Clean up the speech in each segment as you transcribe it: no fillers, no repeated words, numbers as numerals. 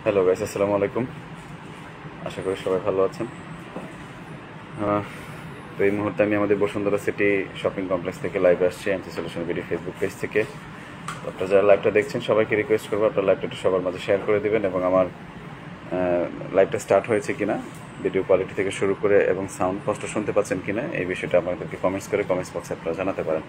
Hello guys, আসসালামু আলাইকুম। আশা করি সবাই ভালো আছেন। তো এই মুহূর্তে আমি আমাদের বসুন্ধরা সিটি শপিং কমপ্লেক্স থেকে লাইভে আসছি, MC solution video Facebook page থেকে। তো আপনারা যারা লাইভটা দেখছেন সবাইকে রিকোয়েস্ট করবো আপনারা লাইভটা একটু সবার মাঝে শেয়ার করে দেবেন, এবং আমার লাইভটা স্টার্ট হয়েছে কিনা, ভিডিও কোয়ালিটি থেকে শুরু করে এবং সাউন্ড স্পষ্ট শুনতে পাচ্ছেন কিনা এই বিষয়টা আমাদেরকে কমেন্টস বক্সে আপনারা জানাতে পারেন।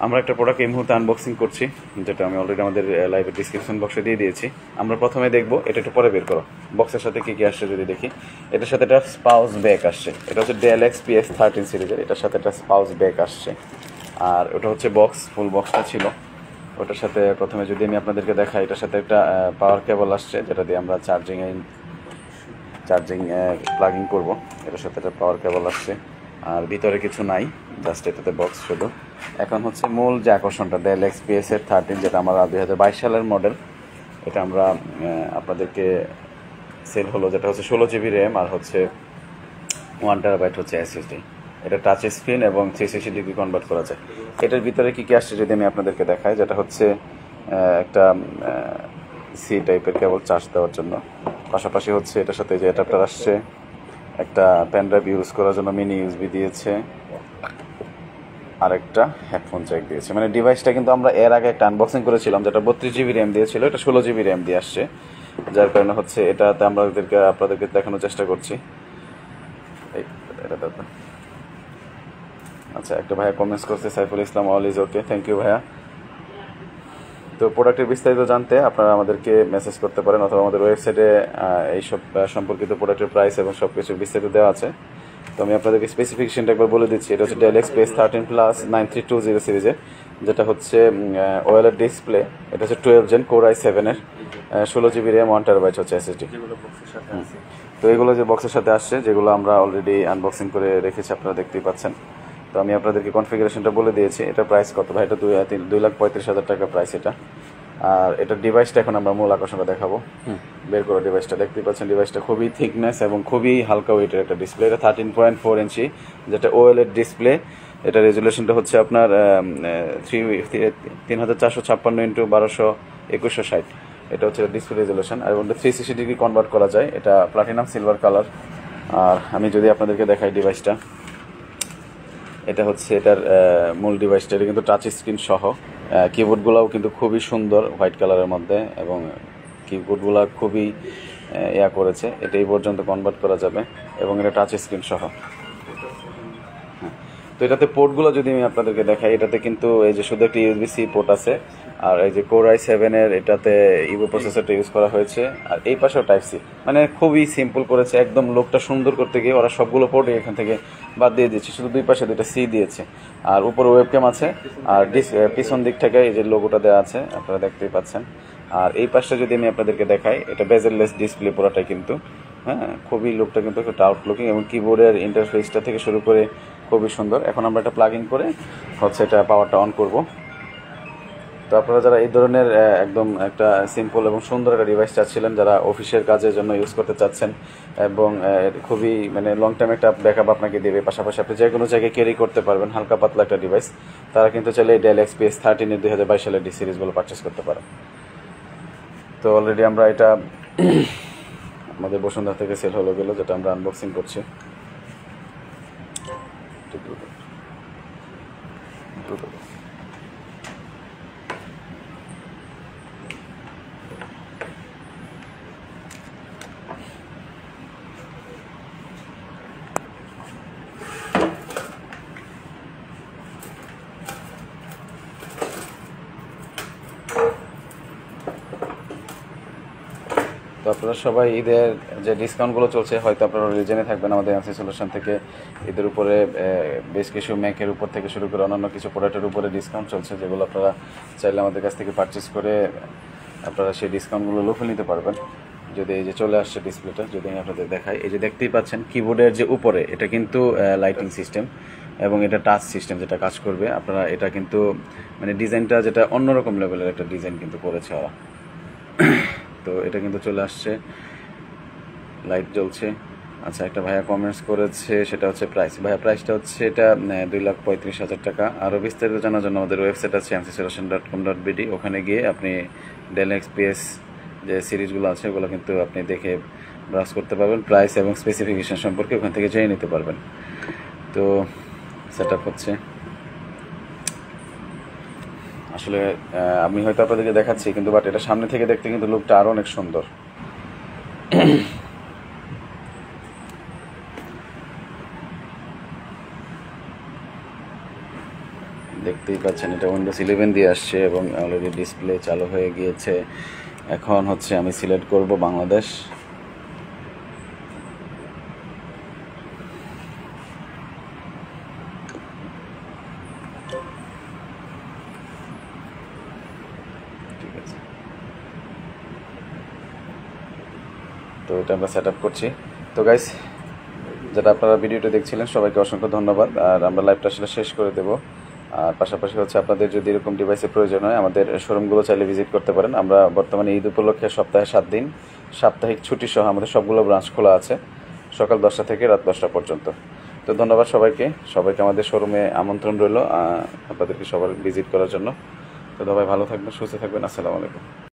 আমরা একটা প্রোডাক্ট এই মুহূর্তে আনবক্সিং করছি, যেটা আমি অলরেডি আমাদের লাইভের ডিসক্রিপশন বক্সে দিয়ে দিয়েছি। আমরা প্রথমে দেখবো, এটা একটু পরে বের করো, বক্সের সাথে কী কী আসছে যদি দেখি। এটার সাথে একটা স্পাউস ব্যাগ আসছে, এটা হচ্ছে Dell XPS 13 সিরিজের। এটার সাথে একটা স্পাউস ব্যাগ আসছে, আর ওটা হচ্ছে বক্স, ফুল বক্সটা ছিল। ওটার সাথে প্রথমে যদি আমি আপনাদেরকে দেখাই, এটার সাথে একটা পাওয়ার কেবল আসছে, যেটা দিয়ে আমরা চার্জিং প্লাগিং করব। এটার সাথে একটা পাওয়ার কেবল আসছে, আর ভিতরে কিছু নাই, জাস্ট এটাতে বক্স শুধু। এখন হচ্ছে মূল যে আকর্ষণটা, Dell XPS 13, যেটা আমার 2022 সালের মডেল। এটা আমরা আপনাদেরকে সেল হলো, যেটা হচ্ছে 16 GB র্যাম আর হচ্ছে 1 TB হচ্ছে SSD। এটা টাচ স্ক্রিন এবং 360 ডিগ্রি কনভার্ট করা যায়। এটার ভিতরে কী কী আসছে যদি আমি আপনাদেরকে দেখাই, যেটা হচ্ছে একটা সি টাইপের কেবল চার্জ দেওয়ার জন্য। পাশাপাশি হচ্ছে এটার সাথে যে অ্যাডাপ্টার আসছে, একটা পেন ড্রাইভ ইউজ করার জন্য মিনি ইউএসবি দিয়েছে, আর একটা হেডফোন জ্যাক দিয়েছে। মানে ডিভাইসটা কিন্তু আমরা এর আগে একটা আনবক্সিং করেছিলাম, যেটা 32 GB র্যাম দিয়েছিল, এটা 16 GB র্যাম দিয়ে আসছে, যার কারণে হচ্ছে এটাতে আমরা আপনাদেরকে দেখানোর চেষ্টা করছি। আচ্ছা, একটা ভাইয়া কমেন্টস করছে, Saiful Islam, all is okay, thank you ভাইয়া। তো প্রোডাক্টের বিস্তারিত জানতে আপনারা আমাদেরকে মেসেজ করতে পারেন, অথবা আমাদের ওয়েবসাইটে এইসব সম্পর্কিত প্রোডাক্টের প্রাইস এবং সব কিছু বিস্তারিত দেওয়া আছে। তো আমি আপনাদেরকে স্পেসিফিকেশনটা একবার বলে দিচ্ছি। এটা হচ্ছে Dell XPS 13 Plus 9320 সিরিজের, যেটা হচ্ছে OLED ডিসপ্লে। এটা হচ্ছে 12 Gen Core i7 এর, 16 GB র্যাম, 1 TB হচ্ছে SSD। তো এগুলো যে বক্সের সাথে আসছে, যেগুলো আমরা অলরেডি আনবক্সিং করে রেখেছি, আপনারা দেখতেই পাচ্ছেন। তো আমি আপনাদেরকে কনফিগারেশনটা বলে দিয়েছি। এটা প্রাইস কত ভাই? এটা 2,35,000 টাকা প্রাইস এটা। আর এটার ডিভাইসটা এখন আমরা মূল আকর্ষণটা দেখাবো। বের করো ডিভাইসটা। দেখতেই পাচ্ছেন ডিভাইসটা খুবই থিকনেস এবং খুবই হালকা ওয়েটের একটা ডিসপ্লে। এটা 13.4 ইঞ্চি, যেটা OLED ডিসপ্লে। এটা রেজুলেশনটা হচ্ছে আপনার 3456x1260। এটা হচ্ছে ডিসপ্লে রেজুলেশন, আর এটা 360 ডিগ্রি কনভার্ট করা যায়। এটা প্লাটিনাম সিলভার কালার। আর আমি যদি আপনাদেরকে দেখাই ডিভাইসটা, এটা হচ্ছে এটার মূল ডিভাইসটা। এটা কিন্তু টাচ স্ক্রিন সহ, কিবোর্ডগুলোও কিন্তু খুবই সুন্দর হোয়াইট কালারের মধ্যে, এবং কিবোর্ডগুলো খুবই করেছে। এটা এই পর্যন্ত কনভার্ট করা যাবে, এবং এটা টাচ স্ক্রিন সহ। তো এটাতে পোর্টগুলো যদি আমি আপনাদেরকে দেখাই, এটাতে কিন্তু এই যে শুধু একটা USB-C পোর্ট আছে, আর এই যে Core i7 এর এটাতে ইভো প্রসেসরটা ইউজ করা হয়েছে, আর এই পাশেও টাইপ সি। মানে খুবই সিম্পল করেছে, একদম লোকটা সুন্দর করতে গিয়ে ওরা সবগুলো পোর্ট এখান থেকে বাদ দিয়ে দিয়েছে, শুধু দুই পাশে দুইটা সি দিয়েছে। আর উপরে ওয়েবক্যাম আছে, আর পিছন দিক থেকে এই যে লোগোটা দেওয়া আছে, আপনারা দেখতেই পাচ্ছেন। আর এই পাশটা যদি আমি আপনাদেরকে দেখাই, এটা বেজেললেস ডিসপ্লে পুরোটাই কিন্তু। হ্যাঁ, খুবই লুকটা কিন্তু একটু আউট লুকিং, এবং কিবোর্ডের ইন্টারফেসটা থেকে শুরু করে খুবই সুন্দর। এখন আমরা এটা প্লাগ ইন করে হচ্ছে এটা পাওয়ারটা অন করব। তো আপনারা যারা এই ধরনের একদম একটা সিম্পল এবং সুন্দর একটা ডিভাইস চাচ্ছিলেন, যারা অফিসের কাজের জন্য ইউজ করতে চাচ্ছেন, এবং খুবই মানে লং টাইম একটা ব্যাকআপ আপনাকে দেবে, পাশাপাশি আপনি যে কোনো জায়গায় ক্যারি করতে পারবেন, হালকা পাতলা একটা ডিভাইস, তারা কিন্তু চাইলে Dell XPS 13 এর 2022 সালের ডি সিরিজগুলো পারচেস করতে পারেন। তো অলরেডি আমরা এটা আমাদের বসুন্ধরা থেকে সেল হলো গেল, যেটা আমরা আনবক্সিং করছি। তো আপনারা সবাই ঈদের যে ডিসকাউন্টগুলো চলছে, হয়তো আপনারা জেনে থাকবেন, আমাদের এমসি সলিউশন থেকে ঈদের উপরে বেশ কিছু ম্যাকের উপর থেকে শুরু করে অন্যান্য কিছু প্রোডাক্টের উপরে ডিসকাউন্ট চলছে, যেগুলো আপনারা চাইলে আমাদের কাছ থেকে পারচেস করে আপনারা সেই ডিসকাউন্টগুলো লুফে নিতে পারবেন। যদি এই যে চলে আসছে ডিসপ্লেটা, যদি আমি আপনাদের দেখাই, এই যে দেখতেই পাচ্ছেন কিবোর্ডের যে উপরে, এটা কিন্তু লাইটিং সিস্টেম, এবং এটা টাচ সিস্টেম যেটা কাজ করবে। আপনারা এটা কিন্তু মানে ডিজাইনটা যেটা অন্যরকম লেভেলের একটা ডিজাইন কিন্তু করেছে ওরা। তো এটা কিন্তু চলে আসছে, লাইট জ্বলছে। আচ্ছা, একটা ভাইয়া কমেন্টস করেছে, সেটা হচ্ছে প্রাইস। ভাইয়া প্রাইসটা হচ্ছে এটা 2,35,000 টাকা। আরও বিস্তারিত জানার জন্য আমাদের ওয়েবসাইট আছে mcsolution.com.bd, ওখানে গিয়ে আপনি Dell XPS যে সিরিজগুলো আছে ওগুলো কিন্তু আপনি দেখে ব্রাউজ করতে পারবেন, প্রাইস এবং স্পেসিফিকেশন সম্পর্কে ওখান থেকে জেনে নিতে পারবেন। তো সেট আপ হচ্ছে, আসলে আমি হয়তো আপনাদেরকে দেখাচ্ছি কিন্তু বাট এটা সামনে থেকে দেখতে কিন্তু লুকটা আরও অনেক সুন্দর। দেখতেই পাচ্ছেন এটা উইন্ডোজ 11 দিয়ে আসছে এবং অলরেডি ডিসপ্লে চালু হয়ে গিয়েছে। এখন হচ্ছে আমি সিলেক্ট করব বাংলাদেশ। ঠিক আছে, তো এটা আমরা সেট আপ করছি। তো গাইস, যেটা আপনারা ভিডিওটা দেখছিলেন সবাইকে অসংখ্য ধন্যবাদ। আর আমরা লাইভটা আসলে শেষ করে দেব। আর পাশাপাশি হচ্ছে আপনাদের যদি এরকম ডিভাইসের প্রয়োজন হয় আমাদের শোরুমগুলো চাইলে ভিজিট করতে পারেন। আমরা বর্তমানে ঈদ উপলক্ষে সপ্তাহে 7 দিন সাপ্তাহিক ছুটি সহ আমাদের সবগুলো ব্রাঞ্চ খোলা আছে, সকাল 10টা থেকে রাত 10টা পর্যন্ত। তো ধন্যবাদ সবাইকে আমাদের শোরুমে আমন্ত্রণ রইল আপনাদেরকে সবার ভিজিট করার জন্য। তো সবাই ভালো থাকবেন, সুস্থ থাকবেন। আসসালামু আলাইকুম।